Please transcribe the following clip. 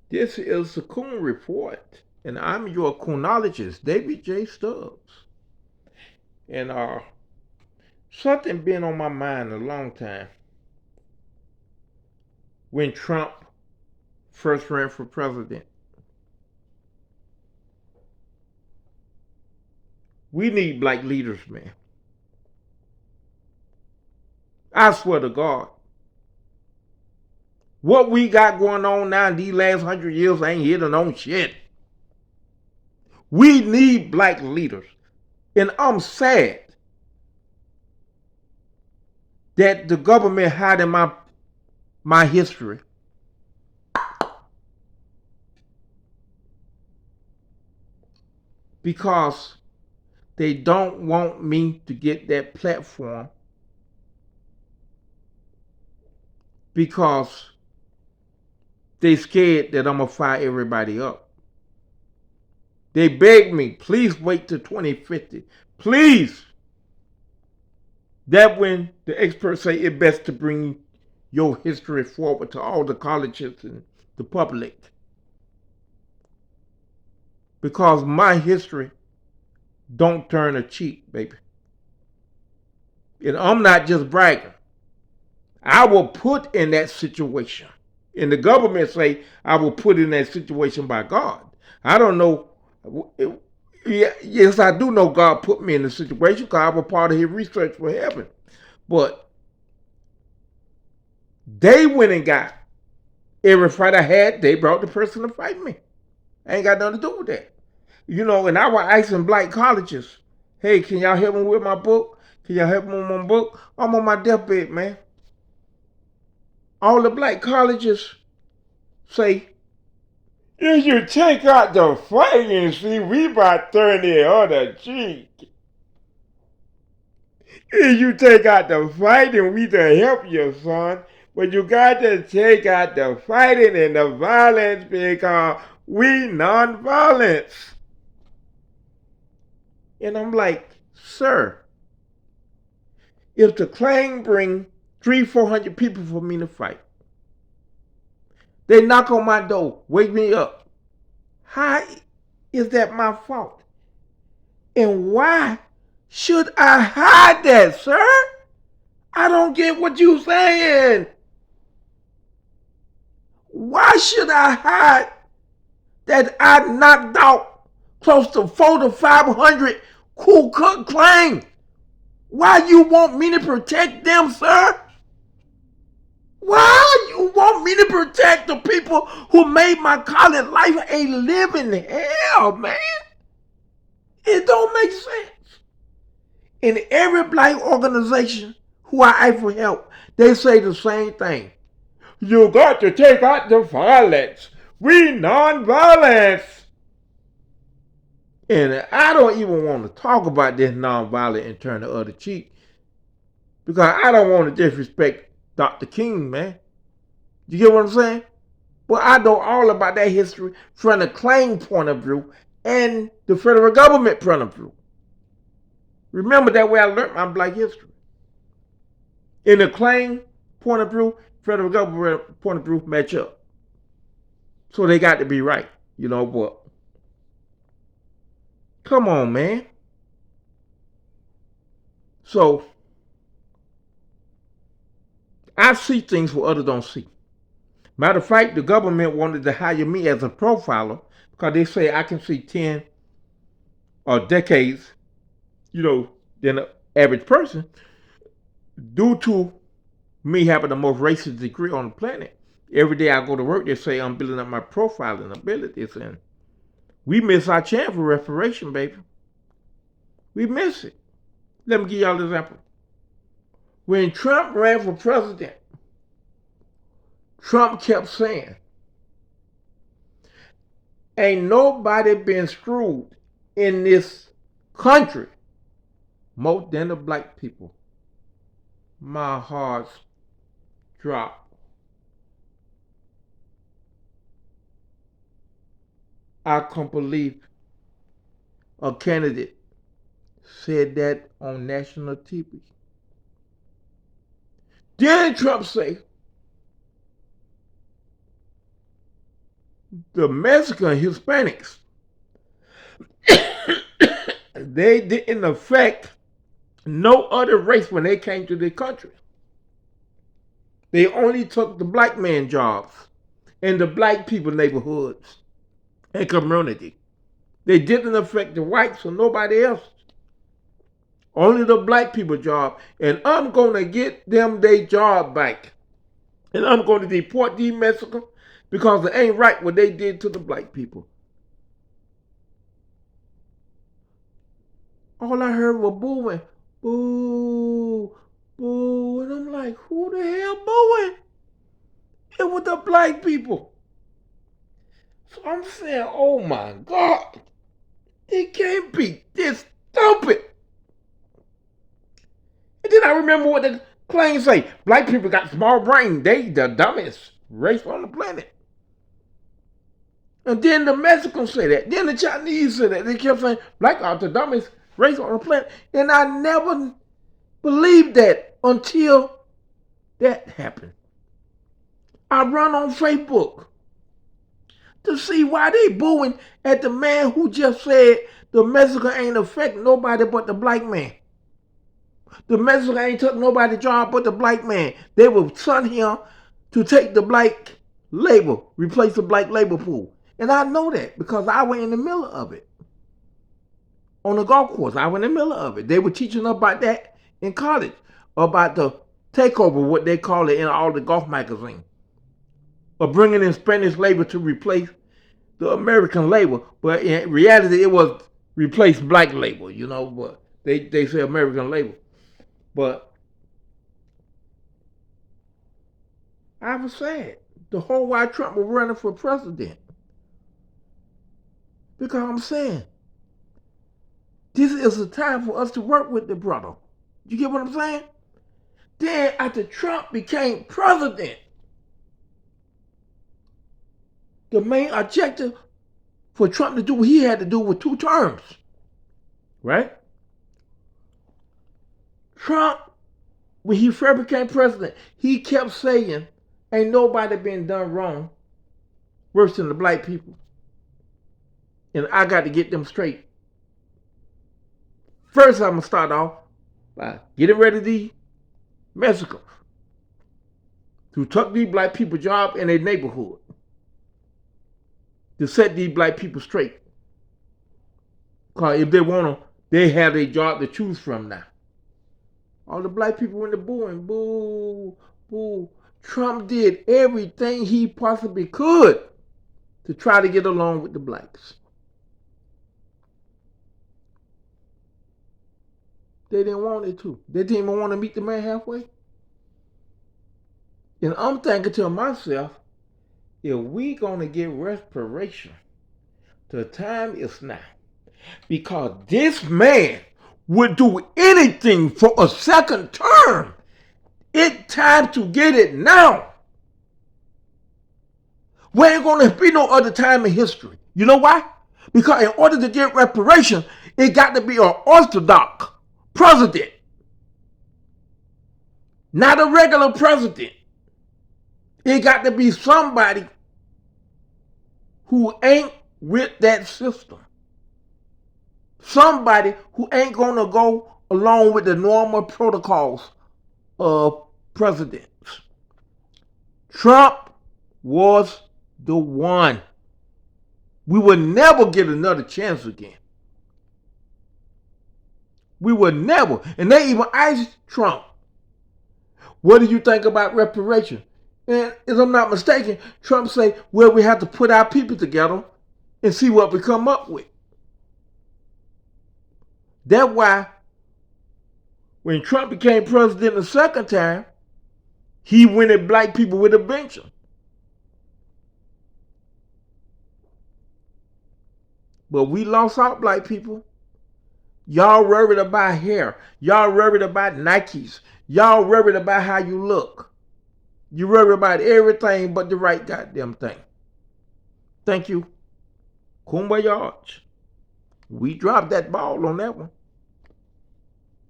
This is the Coon Report, and I'm your Coonologist, David J. Stubbs. And something been on my mind a long time. When Trump first ran for president, we need black leaders, man. I swear to God, what we got going on now in these last 100 years ain't hitting on shit. We need black leaders, and I'm sad that the government hiding my history. Because they don't want me to get that platform, because they scared that I'm going to fire everybody up. They begged me, please wait till 2050. Please. That when the experts say it's best to bring your history forward to all the colleges and the public. Because my history don't turn a cheek, baby. And I'm not just bragging. I will put in that situation. And the government say I will put in that situation by God. I don't know. Yes, I do know God put me in the situation because I was part of his research for heaven. But they went and got every fight I had, they brought the person to fight me. I ain't got nothing to do with that. And I was asking black colleges, hey, can y'all help me with my book? Can y'all help me with my book? I'm on my deathbed, man. All the black colleges say, if you take out the fighting, see, we about 30 on the cheek. If you take out the fighting, we to help you, son. But you got to take out the fighting and the violence because we non-violence. And I'm like, sir, if the claim bring 300-400 people for me to fight, they knock on my door, wake me up. How is that my fault? And why should I hide that, sir? I don't get what you saying. Why should I hide that I knocked out close to 400 to 500 Ku Klux Klan? Why you want me to protect them, sir? Why you want me to protect the people who made my college life a living hell, man? It don't make sense. In every black organization who I ask for help, they say the same thing. You got to take out the violence. We non-violence. And I don't even want to talk about this non-violent and turn the other cheek because I don't want to disrespect Dr. King, man. You get what I'm saying? But I know all about that history from the claim point of view and the federal government point of view. Remember that way I learned my black history. In the claim point of view, federal government point of view match up. So they got to be right, but come on, man. So I see things where others don't see. Matter of fact, the government wanted to hire me as a profiler because they say I can see 10 or decades, than the average person due to me having the most racist degree on the planet. Every day I go to work, they say I'm building up my profiling abilities, and we miss our chance for reparation, baby. We miss it. Let me give y'all an example. When Trump ran for president, Trump kept saying, ain't nobody been screwed in this country more than the black people. My heart dropped. I can't believe a candidate said that on national TV. Then Trump say, the Mexican Hispanics, they didn't affect no other race when they came to the country. They only took the black man jobs in the black people neighborhoods and community. They didn't affect the whites or nobody else. Only the black people job. And I'm going to get them their job back. And I'm going to deport these Mexicans because it ain't right what they did to the black people. All I heard was booing. Boo, boo. And I'm like, who the hell booing? It was the black people. So I'm saying, oh my God, it can't be this stupid. And then I remember what the claims say. Black people got small brain. They the dumbest race on the planet. And then the Mexicans say that. Then the Chinese say that. They kept saying black are the dumbest race on the planet. And I never believed that until that happened. I run on Facebook to see why they booing at the man who just said the Mexican ain't affect nobody but the black man. The Mexican ain't took nobody's job but the black man. They will send him to take the black labor, replace the black labor pool. And I know that because I was in the middle of it. On the golf course, I was in the middle of it. They were teaching about that in college, about the takeover, what they call it in all the golf magazines, of bringing in Spanish labor to replace the American labor. But in reality, it was replace black labor, but they say American labor. But I was sad. The whole why Trump was running for president. Because I'm saying, this is a time for us to work with the brother. You get what I'm saying? Then after Trump became president, the main objective for Trump to do what he had to do with 2 terms. Right? Trump, when he first became president, he kept saying, ain't nobody been done wrong worse than the black people. And I got to get them straight. First, I'm going to start off by getting rid of the Mexicans who took these black people jobs in their neighborhood to set these black people straight. Because if they want them, they have a job to choose from now. All the black people in the booing, boo, boo. Trump did everything he possibly could to try to get along with the blacks. They didn't want it to. They didn't even want to meet the man halfway. And I'm thinking to myself, if we gonna get reparation, the time is now. Because this man would do anything for a second term. It's time to get it now. There ain't gonna be no other time in history. You know why? Because in order to get reparation, it got to be an orthodox president. Not a regular president. It got to be somebody who ain't with that system. Somebody who ain't gonna go along with the normal protocols of presidents. Trump was the one. We will never get another chance again. We will never. And they even asked Trump, what do you think about reparation? And if I'm not mistaken, Trump said, well, we have to put our people together and see what we come up with. That's why when Trump became president the second time, he wanted black people with a pension. But we lost out, black people. Y'all worried about hair. Y'all worried about Nikes. Y'all worried about how you look. You worry about everything but the right goddamn thing. Thank you. Kumbaya. We dropped that ball on that one.